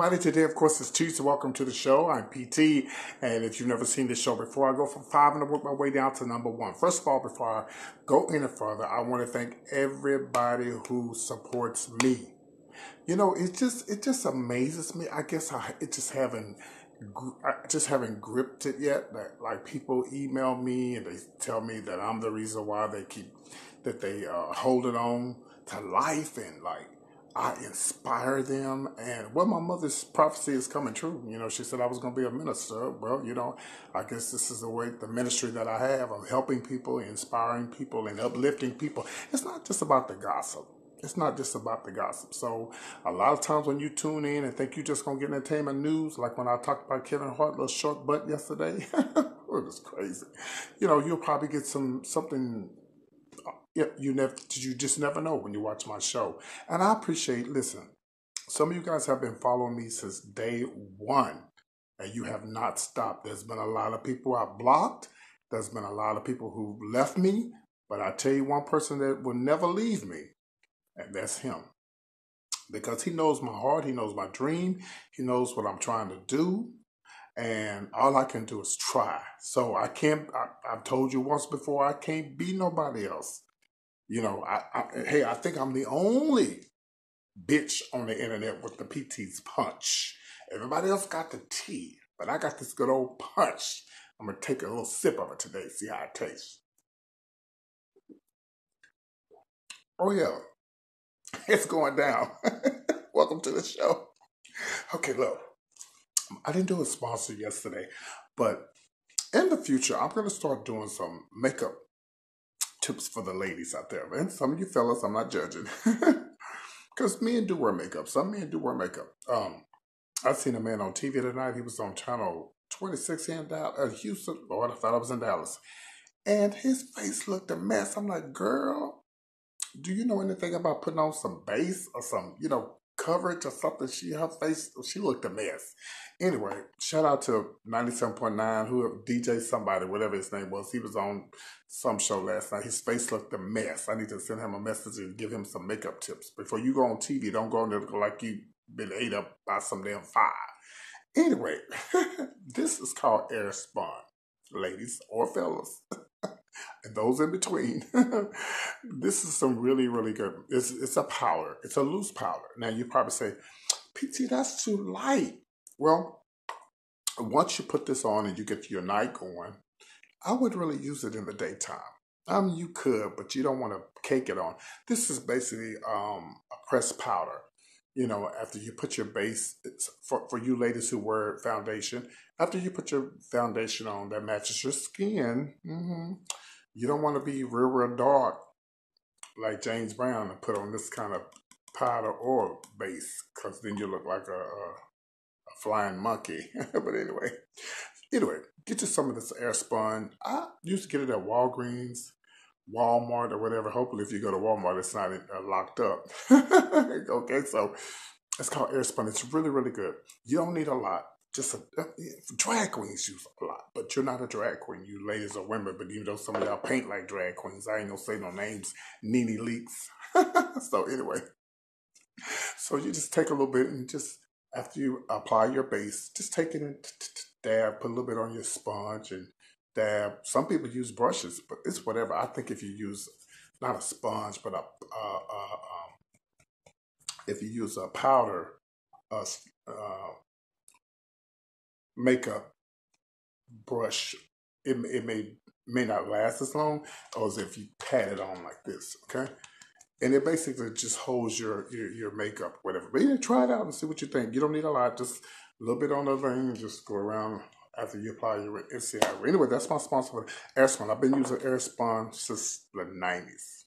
everybody. Today, of course, is Tuesday. Welcome to the show. I'm PT, and if you've never seen this show before, I go from 5 and I work my way down to number 1. First of all, before I go any further, I want to thank everybody who supports me. You know, it just amazes me. I guess I just haven't gripped it yet. Like people email me and they tell me that I'm the reason why they holding on to life, and like I inspire them. And well, my mother's prophecy is coming true. You know, she said I was going to be a minister. Well, you know, I guess this is the ministry that I have of helping people, inspiring people, and uplifting people. It's not just about the gossip. It's not just about the gossip. So a lot of times when you tune in and think you're just going to get entertainment news, like when I talked about Kevin Hart, little short butt yesterday, it was crazy. You know, you'll probably get something. You just never know when you watch my show. And I appreciate, listen, some of you guys have been following me since day one, and you have not stopped. There's been a lot of people I've blocked. There's been a lot of people who left me. But I tell you one person that will never leave me, and that's him. Because he knows my heart, he knows my dream, he knows what I'm trying to do, and all I can do is try. So I've told you once before, I can't be nobody else. You know, I think I'm the only bitch on the internet with the PT's punch. Everybody else got the tea, but I got this good old punch. I'm going to take a little sip of it today, see how it tastes. Oh, yeah. It's going down. Welcome to the show. Okay, look, I didn't do a sponsor yesterday, but in the future, I'm going to start doing some makeup tips for the ladies out there. And some of you fellas, I'm not judging. Because men do wear makeup. Some men do wear makeup. I seen a man on TV tonight. He was on channel 26 in Houston. Lord, I thought I was in Dallas. And his face looked a mess. I'm like, girl, do you know anything about putting on some base or some, coverage or something? Her face, she looked a mess. Anyway, shout out to 97.9, who DJ somebody, whatever his name was. He was on some show last night. His face looked a mess. I need to send him a message and give him some makeup tips. Before you go on TV, don't go on there looking like you've been ate up by some damn fire. Anyway, this is called Air Spun, ladies or fellas. And those in between. This is some really, really good. It's a powder. It's a loose powder. Now, you probably say, PT, that's too light. Well, once you put this on and you get your night going, I would really use it in the daytime. You could, but you don't want to cake it on. This is basically a pressed powder. You know, after you put your base, it's for you ladies who wear foundation, after you put your foundation on that matches your skin, you don't want to be real dark like James Brown and put on this kind of powder or base, because then you look like a flying monkey. But anyway, get you some of this Air Spun. I used to get it at Walgreens, Walmart, or whatever. Hopefully, if you go to Walmart, it's not locked up. Okay, so it's called Air Spun. It's really, really good. You don't need a lot. Just drag queens use a lot, but you're not a drag queen. You ladies or women, but even though some of y'all paint like drag queens, I ain't gonna say no names. Nene Leaks. So anyway, so you just take a little bit and just after you apply your base, just take it and dab, put a little bit on your sponge and dab. Some people use brushes, but it's whatever. I think if you use not a sponge, but if you use a powder, makeup brush, it may not last as long as if you pat it on like this, okay? And it basically just holds your makeup, whatever. But yeah, try it out and see what you think. You don't need a lot, just a little bit on the thing, and just go around after you apply your NCI. Anyway, that's my sponsor for Air Spun. I've been using Air Spun since the 90s.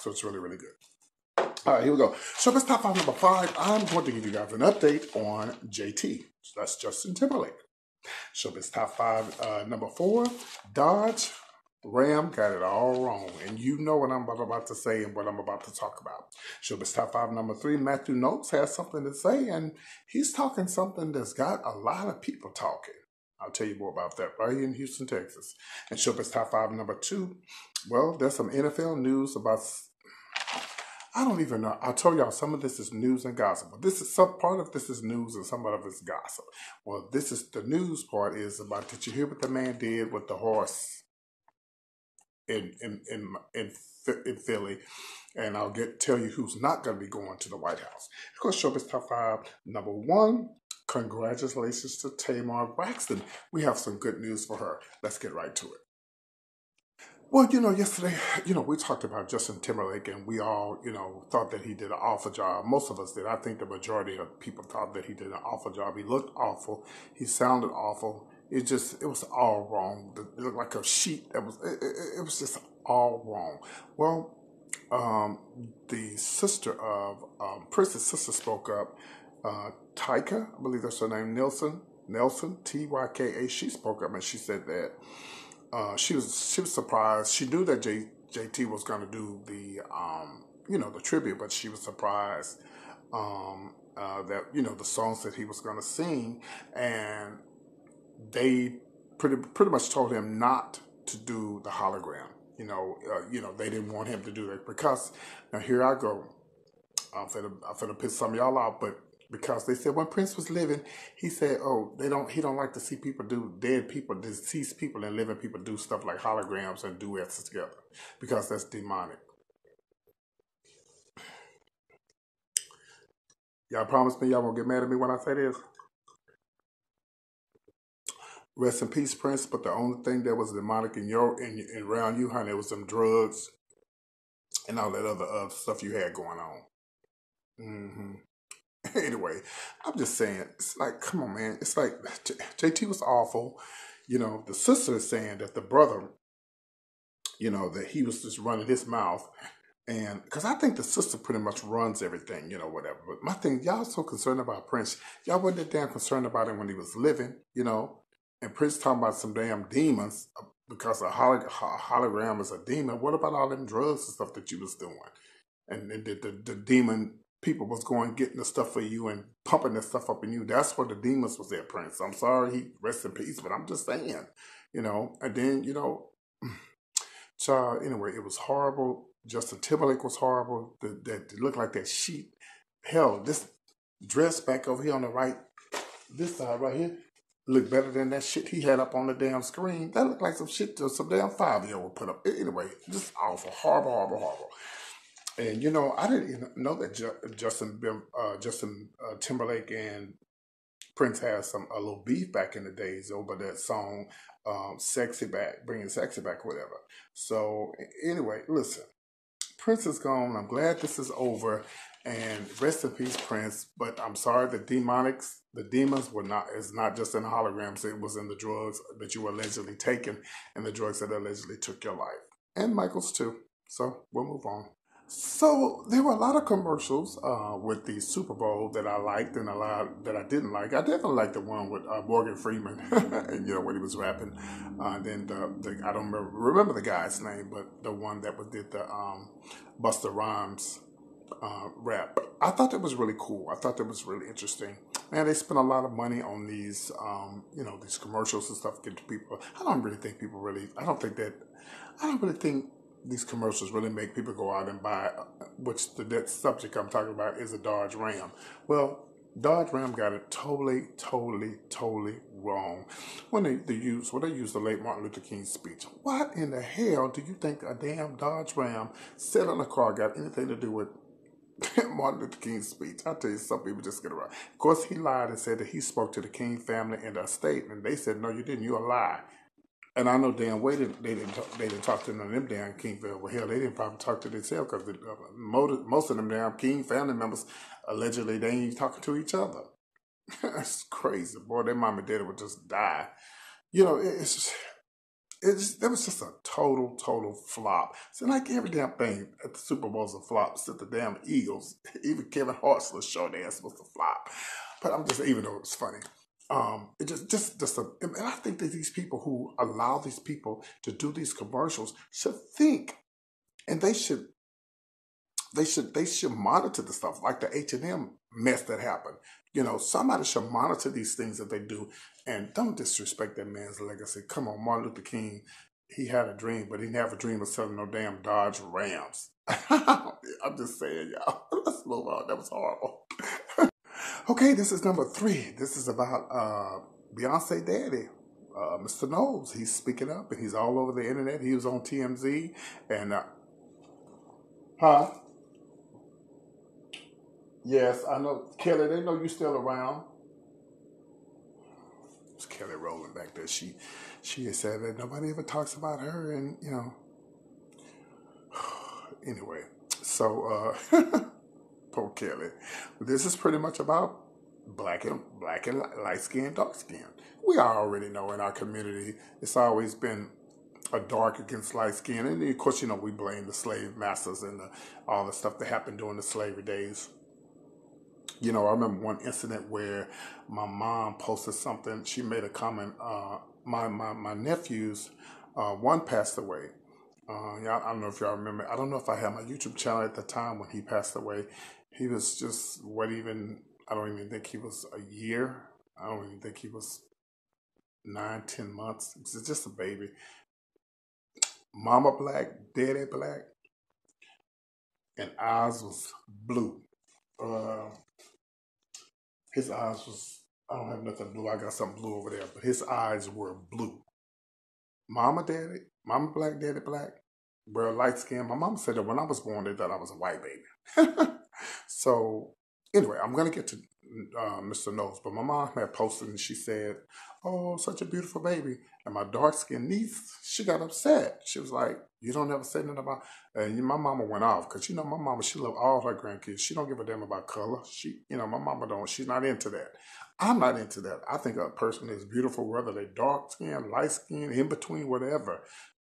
So it's really, really good. All right, here we go. So let's top 5 number 5. I'm going to give you guys an update on JT. So that's Justin Timberlake. Showbiz Top 5, number 4, Dodge Ram got it all wrong. And you know what I'm about to say and what I'm about to talk about. Showbiz Top 5, number 3, Matthew Notes has something to say, and he's talking something that's got a lot of people talking. I'll tell you more about that right here in Houston, Texas. And Showbiz Top 5, number 2, well, there's some NFL news about... I don't even know. I told y'all some of this is news and gossip. But this is some part of this is news and some of it is gossip. Well, this is the news part is about. Did you hear what the man did with the horse in Philly? And I'll tell you who's not going to be going to the White House. Of course, Showbiz Top 5. Number 1, congratulations to Tamar Braxton. We have some good news for her. Let's get right to it. Well, yesterday, we talked about Justin Timberlake, and we all, thought that he did an awful job. Most of us did. I think the majority of people thought that he did an awful job. He looked awful. He sounded awful. It was all wrong. It looked like a sheet that it was just all wrong. Well, the sister of Prince's sister spoke up. Tyka, I believe that's her name, Nelson, Tyka. She spoke up and she said that she was surprised. She knew that JT was going to do the tribute, but she was surprised that the songs that he was going to sing, and they pretty much told him not to do the hologram. They didn't want him to do that because now here I go. I'm finna piss some of y'all out, but because they said when Prince was living, he said, "Oh, he don't like to see people do dead people, deceased people, and living people do stuff like holograms and duets together because that's demonic." Y'all promise me y'all won't get mad at me when I say this. Rest in peace, Prince. But the only thing that was demonic in around you, honey, was them drugs and all that other stuff you had going on. Mm-hmm. Anyway, I'm just saying, it's like, come on, man. It's like JT was awful. The sister is saying that the brother, that he was just running his mouth. And because I think the sister pretty much runs everything, whatever. But my thing, y'all so concerned about Prince. Y'all wasn't that damn concerned about him when he was living, And Prince talking about some damn demons because a hologram is a demon. What about all them drugs and stuff that you was doing? And the demon people was going getting the stuff for you and pumping the stuff up in you. That's where the demons was at, Prince. I'm sorry, he rest in peace, but I'm just saying, And then, so anyway, it was horrible. Justin Timberlake was horrible. That looked like that sheet. Hell, this dress back over here on the right, this side right here, looked better than that shit he had up on the damn screen. That looked like some shit that some damn 5-year-old would put up. Anyway, just awful, horrible, horrible, horrible. And I didn't even know that Justin Timberlake and Prince had a little beef back in the days over that song, "Sexy Back," bringing sexy back, whatever. So anyway, listen, Prince is gone. I'm glad this is over, and rest in peace, Prince. But I'm sorry, the demons it's not just in the holograms. It was in the drugs that you were allegedly taking, and the drugs that allegedly took your life, and Michael's too. So we'll move on. So there were a lot of commercials with the Super Bowl that I liked and a lot that I didn't like. I definitely liked the one with Morgan Freeman, and when he was rapping. Then I don't remember the guy's name, but the one that did the Busta Rhymes rap. I thought that was really cool. I thought that was really interesting. Man, they spent a lot of money on these, these commercials and stuff to get to people. I don't really think these commercials really make people go out and buy, that subject I'm talking about is a Dodge Ram. Well, Dodge Ram got it totally, totally, totally wrong when they used the late Martin Luther King's speech. What in the hell do you think a damn Dodge Ram selling a car got anything to do with Martin Luther King's speech? I tell you, some people just get around. Of course, he lied and said that he spoke to the King family in their state, and they said, "No, you didn't. You're a lie." And I know damn way they didn't talk to none of them damn King family. Well, hell, they didn't probably talk to themselves because most of them damn King family members allegedly they ain't even talking to each other. That's crazy, boy. Their mom and daddy would just die. It was just a total flop. So like every damn thing at the Super Bowl's a flop. Except the damn Eagles, even Kevin Hart's little show they supposed to flop. But I'm just even though it's funny. And I think that these people who allow these people to do these commercials should think, and they should monitor the stuff like the H&M mess that happened. Somebody should monitor these things that they do, and don't disrespect that man's legacy. Come on, Martin Luther King he had a dream, but he didn't have a dream of selling no damn Dodge Rams. I'm just saying, y'all. Let's move on. That was horrible. Okay, this is number 3. This is about Beyonce daddy, Mr. Knowles. He's speaking up and he's all over the internet. He was on TMZ and huh? Yes, I know, Kelly. They know you still around. It's Kelly Rowland back there. She has said that nobody ever talks about her, and anyway. So poor Kelly. This is pretty much about black and light skin, dark skin. We already know in our community it's always been a dark against light skin, and of course we blame the slave masters and all the stuff that happened during the slavery days. I remember one incident where my mom posted something. She made a comment. My nephews, one passed away. I don't know if y'all remember. I don't know if I had my YouTube channel at the time when he passed away. He was just I don't even think he was a year. I don't even think he was 9, 10 months. He was just a baby. Mama black, daddy black, and eyes was blue. Uh, his eyes was, I don't have nothing blue. I got something blue over there, but his eyes were blue. Mama black, daddy black, bro, light skin. My mom said that when I was born, they thought I was a white baby. So, anyway, I'm going to get to Mr. Knowles, but my mom had posted and she said, "Oh, such a beautiful baby." And my dark skinned niece, she got upset. She was like, "You don't ever say nothing about," and my mama went off because, my mama, she loved all her grandkids. She don't give a damn about color. My mama don't, she's not into that. I'm not into that. I think a person is beautiful whether they dark skin, light skin, in between, whatever.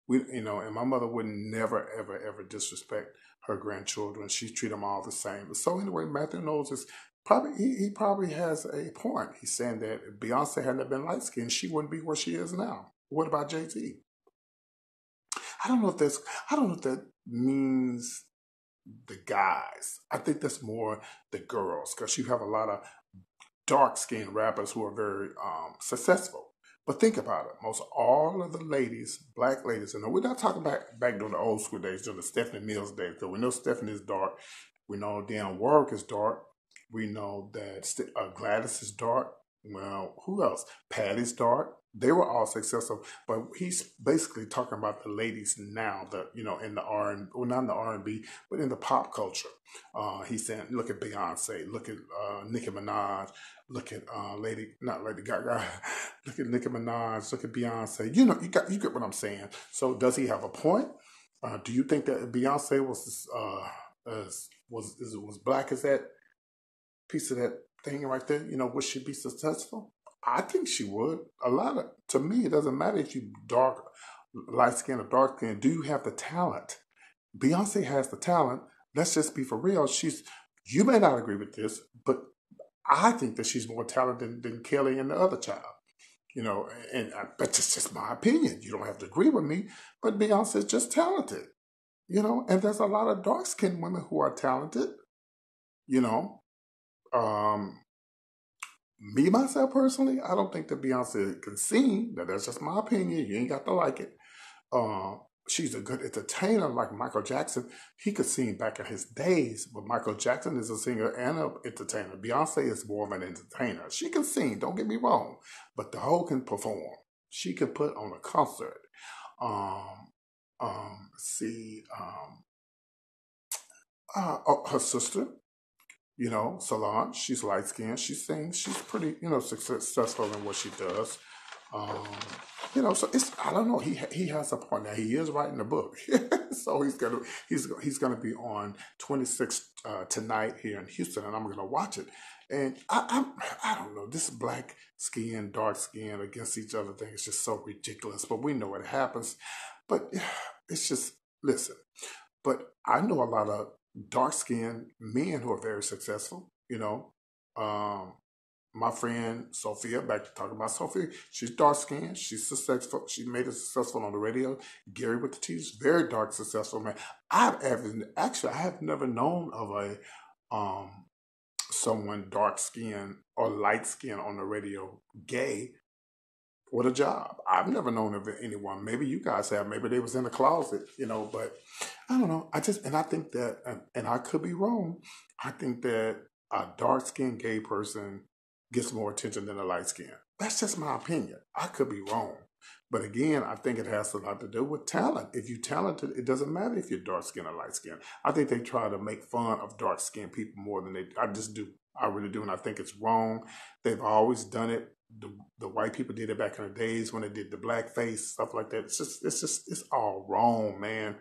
And my mother would never, ever, ever disrespect her grandchildren. She treat them all the same. So anyway, Matthew Knowles is probably he probably has a point. He's saying that if Beyonce hadn't been light skinned, she wouldn't be where she is now. What about Jay-Z? I don't know if that means the guys. I think that's more the girls, because you have a lot of dark skinned rappers who are very successful. But think about it. Most all of the ladies, black ladies, and we're not talking back during the old school days, during the Stephanie Mills days, because we know Stephanie is dark. We know Dionne Warwick is dark. We know that Gladys is dark. Well, who else? Patty's dark. They were all successful, but he's basically talking about the ladies now, in the well, not in the R&B, but in the pop culture. He's saying, look at Beyonce, look at Nicki Minaj, look at not Lady Gaga, look at Nicki Minaj, look at Beyonce. You get what I'm saying. So does he have a point? Do you think that Beyonce was black as that piece of that thing right there? Would she be successful? I think she would. To me, it doesn't matter if you light skin or dark skin. Do you have the talent? Beyonce has the talent. Let's just be for real. You may not agree with this, but I think that she's more talented than Kelly and the other child. And that's just my opinion. You don't have to agree with me, but Beyonce is just talented. And there's a lot of dark skinned women who are talented. Um, Me, myself, personally, I don't think that Beyonce can sing. That's just my opinion. You ain't got to like it. She's a good entertainer like Michael Jackson. He could sing back in his days, but Michael Jackson is a singer and an entertainer. Beyonce is more of an entertainer. She can sing, don't get me wrong, but the whole can perform. She can put on a concert. See, her sister, Solange, she's light skinned. She sings. She's pretty, successful in what she does. So I don't know. He has a point now. He is writing a book, so he's gonna be on 26 tonight here in Houston, and I'm gonna watch it. And I don't know. This black skin, dark skin against each other thing is just so ridiculous. But we know what happens. But it's just listen. But I know a lot of dark skinned men who are very successful. My friend Sophia, back to talking about Sophia, she's dark skinned, she's successful, she made it successful on the radio. Gary with the T's, very dark, successful man. I have never known of a someone dark skinned or light skinned on the radio, gay, with a job. I've never known of anyone. Maybe you guys have. Maybe they was in the closet, but I don't know. And I think that, and I could be wrong. I think that a dark skinned gay person gets more attention than a light skin. That's just my opinion. I could be wrong. But again, I think it has a lot to do with talent. If you're talented, it doesn't matter if you're dark skinned or light skinned. I think they try to make fun of dark skinned people more than I just do. I really do. And I think it's wrong. They've always done it. The white people did it back in the days when they did the blackface, stuff like that. It's all wrong, man.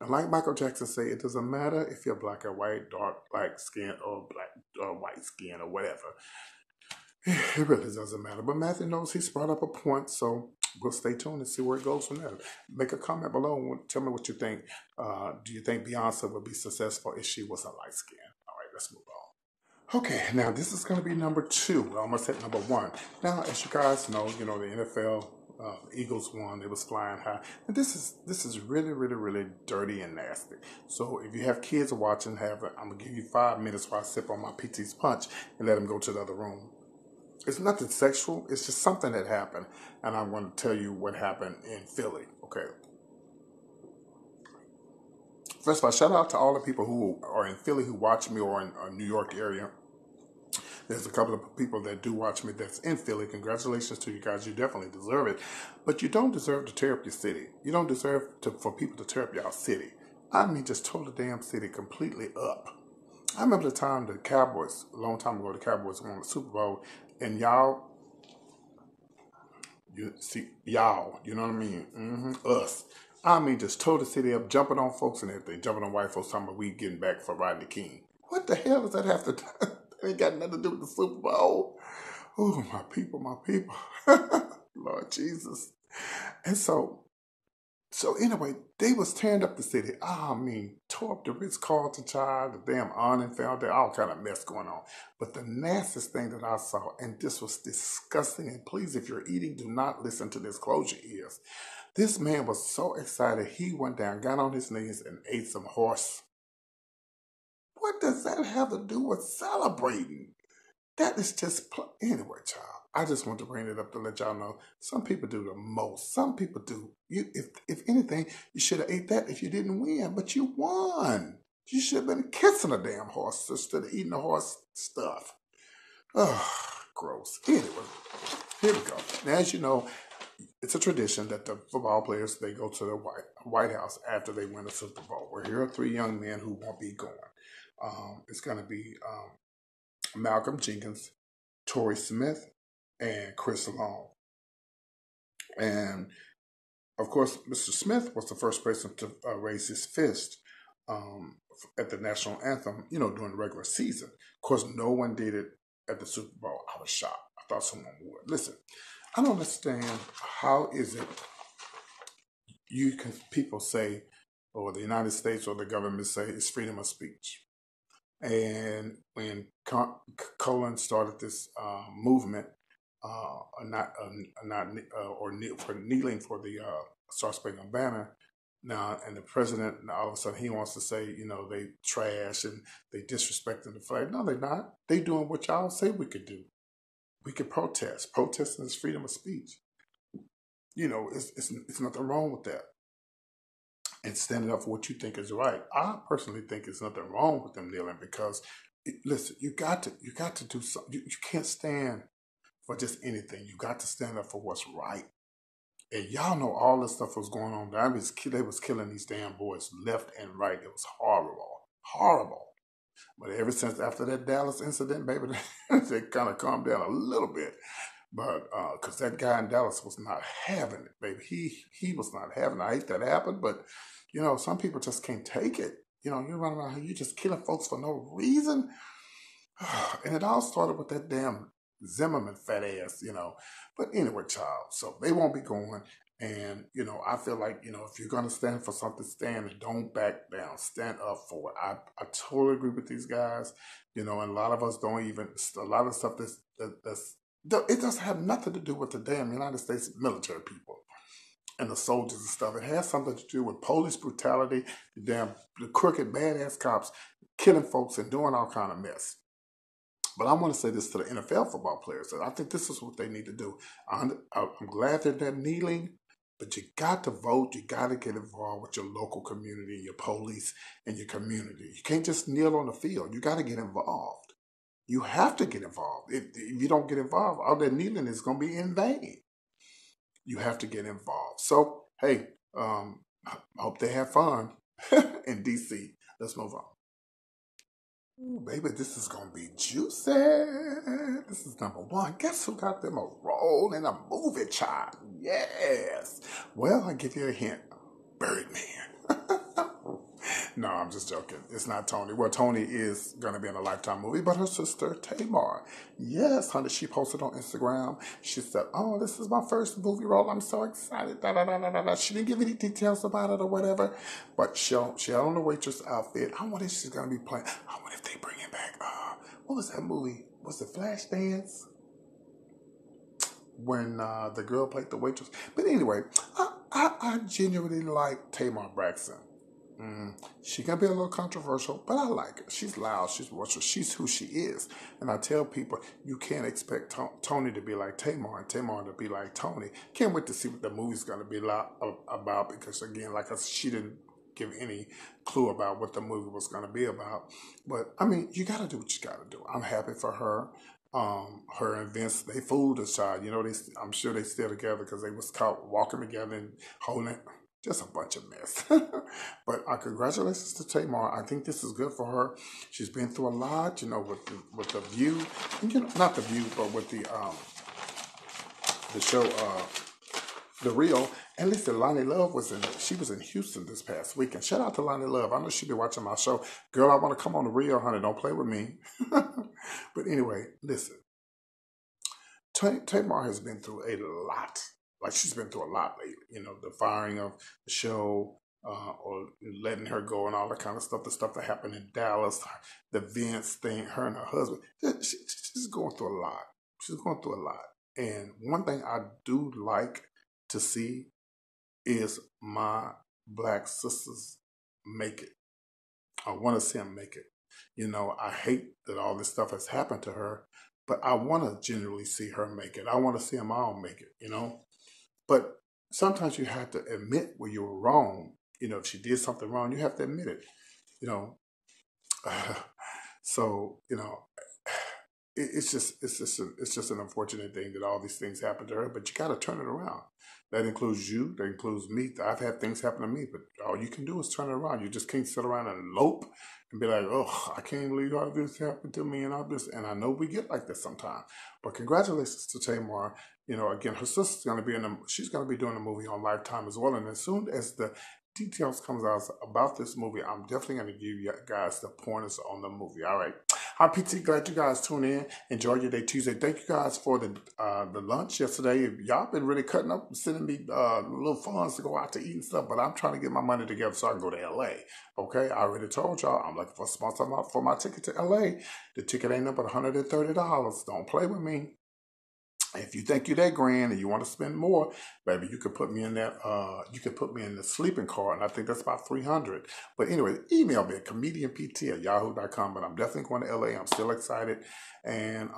And like Michael Jackson said, it doesn't matter if you're black or white, dark, black skin, or black or white skin or whatever. It really doesn't matter. But Matthew knows he's brought up a point, so we'll stay tuned and see where it goes from there. Make a comment below and tell me what you think. Do you think Beyonce would be successful if she was a light skin? All right, let's move on. Okay, now this is going to be number 2. I almost hit number 1. Now, as you guys know, the NFL Eagles won. It was flying high. And this is really, really, really dirty and nasty. So if you have kids watching, I'm going to give you 5 minutes while I sip on my PT's punch and let them go to the other room. It's nothing sexual. It's just something that happened. And I want to tell you what happened in Philly. Okay. First of all, shout out to all the people who are in Philly who watch me or in New York area. There's a couple of people that do watch me that's in Philly. Congratulations to you guys. You definitely deserve it. But you don't deserve to tear up your city. You don't deserve for people to tear up your city. I mean, just tore the damn city completely up. I remember the time the Cowboys, a long time ago, the Cowboys won the Super Bowl, and y'all, you know what I mean? Us. I mean, just tore the city up, jumping on folks and everything, jumping on white folks, talking about we getting back for riding the king. What the hell does that have to do? It ain't got nothing to do with the Super Bowl. Oh, my people. Lord Jesus. And so anyway, they was tearing up the city. I mean, tore up the Ritz-Carlton child, the damn awning fell there, all kind of mess going on. But the nastiest thing that I saw, and this was disgusting, and please, if you're eating, do not listen to this, close your ears. This man was so excited, he went down, got on his knees, and ate some horse. What does that have to do with celebrating? That is just, anyway, child. I just want to bring it up to let y'all know, some people do the most. Some people do. If anything, you should have ate that if you didn't win, but you won. You should have been kissing a damn horse instead of eating the horse stuff. Oh, gross. Anyway, here we go. Now, as you know, it's a tradition that the football players, they go to the White House after they win the Super Bowl. Well, here are 3 young men who won't be going. It's going to be Malcolm Jenkins, Torrey Smith, and Chris Long. And, of course, Mr. Smith was the first person to raise his fist at the national anthem, during the regular season. Of course, no one did it at the Super Bowl. I was shocked. I thought someone would. Listen, I don't understand how is it people say, or the United States or the government say it's freedom of speech. And when Colin started this movement, for kneeling for the Star Spangled Banner, now, and the president, all of a sudden he wants to say, they trash and they disrespecting the flag. No, they're not. They doing what y'all say we could do. We could protest. Protesting is freedom of speech. It's nothing wrong with that. And standing up for what you think is right. I personally think there's nothing wrong with them kneeling because, listen, you got to do something. You can't stand for just anything. You got to stand up for what's right. And y'all know all this stuff was going on. They was killing these damn boys left and right. It was horrible. But ever since after that Dallas incident, baby, they kind of calmed down a little bit. But because that guy in Dallas was not having it, baby. He was not having it. I hate that happened, but some people just can't take it. You run around here, you just killing folks for no reason. And it all started with that damn Zimmerman fat ass, But anyway, child, so they won't be going. And, I feel like, if you're going to stand for something, stand and don't back down. Stand up for it. I totally agree with these guys, and a lot of us don't even, a lot of stuff it doesn't have nothing to do with the damn United States military people and the soldiers and stuff. It has something to do with police brutality, the crooked, badass cops killing folks and doing all kind of mess. But I want to say this to the NFL football players. I think this is what they need to do. I'm glad that they're kneeling, but you got to vote. You got to get involved with your local community, your police, and your community. You can't just kneel on the field. You got to get involved. You have to get involved. If you don't get involved, all that kneeling is going to be in vain. You have to get involved. So, hey, I hope they have fun in D.C. Let's move on. Ooh, baby, this is gonna be juicy. This is number one. Guess who got them a role in a movie, child? Yes. Well, I give you a hint. Birdman. No, I'm just joking. It's not Tony. Well, Tony is going to be in a Lifetime movie, but her sister, Tamar. Yes, honey, she posted on Instagram. She said, oh, this is my first movie role. I'm so excited. Da, da, da, da, da. She didn't give any details about it or whatever, but she had on the waitress outfit. I wonder if she's going to be playing. I wonder if they bring it back. What was that movie? Was it Flashdance? When the girl played the waitress. But anyway, I genuinely like Tamar Braxton. She can be a little controversial, but I like her. She's loud. She's boisterous. She's who she is. And I tell people, you can't expect Tony to be like Tamar and Tamar to be like Tony. Can't wait to see what the movie's going to be about because, again, like I said, she didn't give any clue about what the movie was going to be about. But, I mean, you got to do what you got to do. I'm happy for her. Her and Vince, they fooled us, child. You know, I'm sure they still together because they was caught walking together and holding. Just a bunch of mess. But congratulations to Tamar. I think this is good for her. She's been through a lot, you know, with the View, and, you know, not the View, but with the show The Real. And listen, Lonnie Love was in Houston this past weekend. Shout out to Lonnie Love. I know she'll be watching my show. Girl, I want to come on The Real, honey. Don't play with me. But anyway, listen. Tamar has been through a lot. Like, she's been through a lot lately. You know, the firing of the show, or letting her go and all that kind of stuff. The stuff that happened in Dallas, the Vince thing, her and her husband. She's going through a lot. She's going through a lot. And one thing I do like to see is my black sisters make it. I want to see them make it. You know, I hate that all this stuff has happened to her, but I want to genuinely see her make it. I want to see them all make it, you know. But sometimes you have to admit where you were wrong. You know, if she did something wrong, you have to admit it. You know, so you know, it's just an unfortunate thing that all these things happen to her. But you got to turn it around. That includes you. That includes me. I've had things happen to me, but all you can do is turn it around. You just can't sit around and lope and be like, oh, I can't believe all this happened to me and all this. And I know we get like this sometimes. But congratulations to Tamar. You know, again, her sister's going to be she's going to be doing a movie on Lifetime as well. And as soon as the details comes out about this movie, I'm definitely going to give you guys the pointers on the movie. All right. Hi, PT. Glad you guys tune in. Enjoy your day Tuesday. Thank you guys for the lunch yesterday. Y'all been really cutting up, sending me little funds to go out to eat and stuff, but I'm trying to get my money together so I can go to LA. Okay, I already told y'all I'm looking for a sponsor for my ticket to LA. The ticket ain't up but $130. Don't play with me. If you think you're that grand and you want to spend more, baby, you could put me in that. You could put me in the sleeping car, and I think that's about $300. But anyway, email me at comedianpt@yahoo.com. But I'm definitely going to LA. I'm still excited, and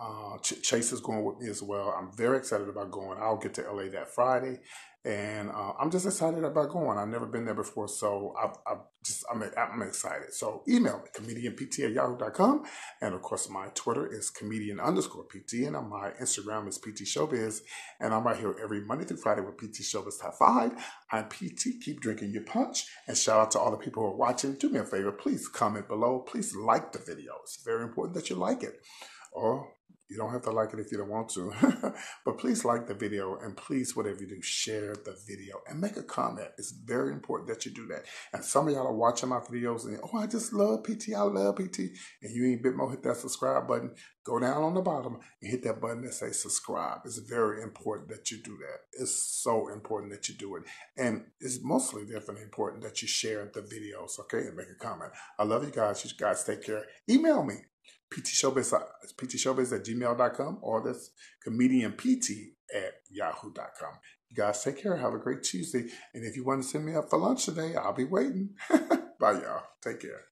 Chase is going with me as well. I'm very excited about going. I'll get to LA that Friday, and I'm just excited about going. I've never been there before, so I'm excited. So email me comedianpt@yahoo.com, and of course my Twitter is comedian_PT, and my Instagram is PT Showbiz, and I'm right here every Monday through Friday with PT Showbiz Top 5. I'm PT. Keep drinking your punch, and shout out to all the people who are watching. Do me a favor, please comment below. Please like the video. It's very important that you like it, or you don't have to like it if you don't want to. But please like the video, and please, whatever you do, share the video and make a comment. It's very important that you do that. And some of y'all are watching my videos and, oh, I just love PT. I love PT. And you ain't bit more, hit that subscribe button. Go down on the bottom and hit that button that says subscribe. It's very important that you do that. It's so important that you do it. And it's mostly definitely important that you share the videos, okay, and make a comment. I love you guys. You guys take care. Email me. ptshowbiz@gmail.com, or that's comedianpt@yahoo.com. You guys take care. Have a great Tuesday. And if you want to send me up for lunch today, I'll be waiting. Bye, y'all. Take care.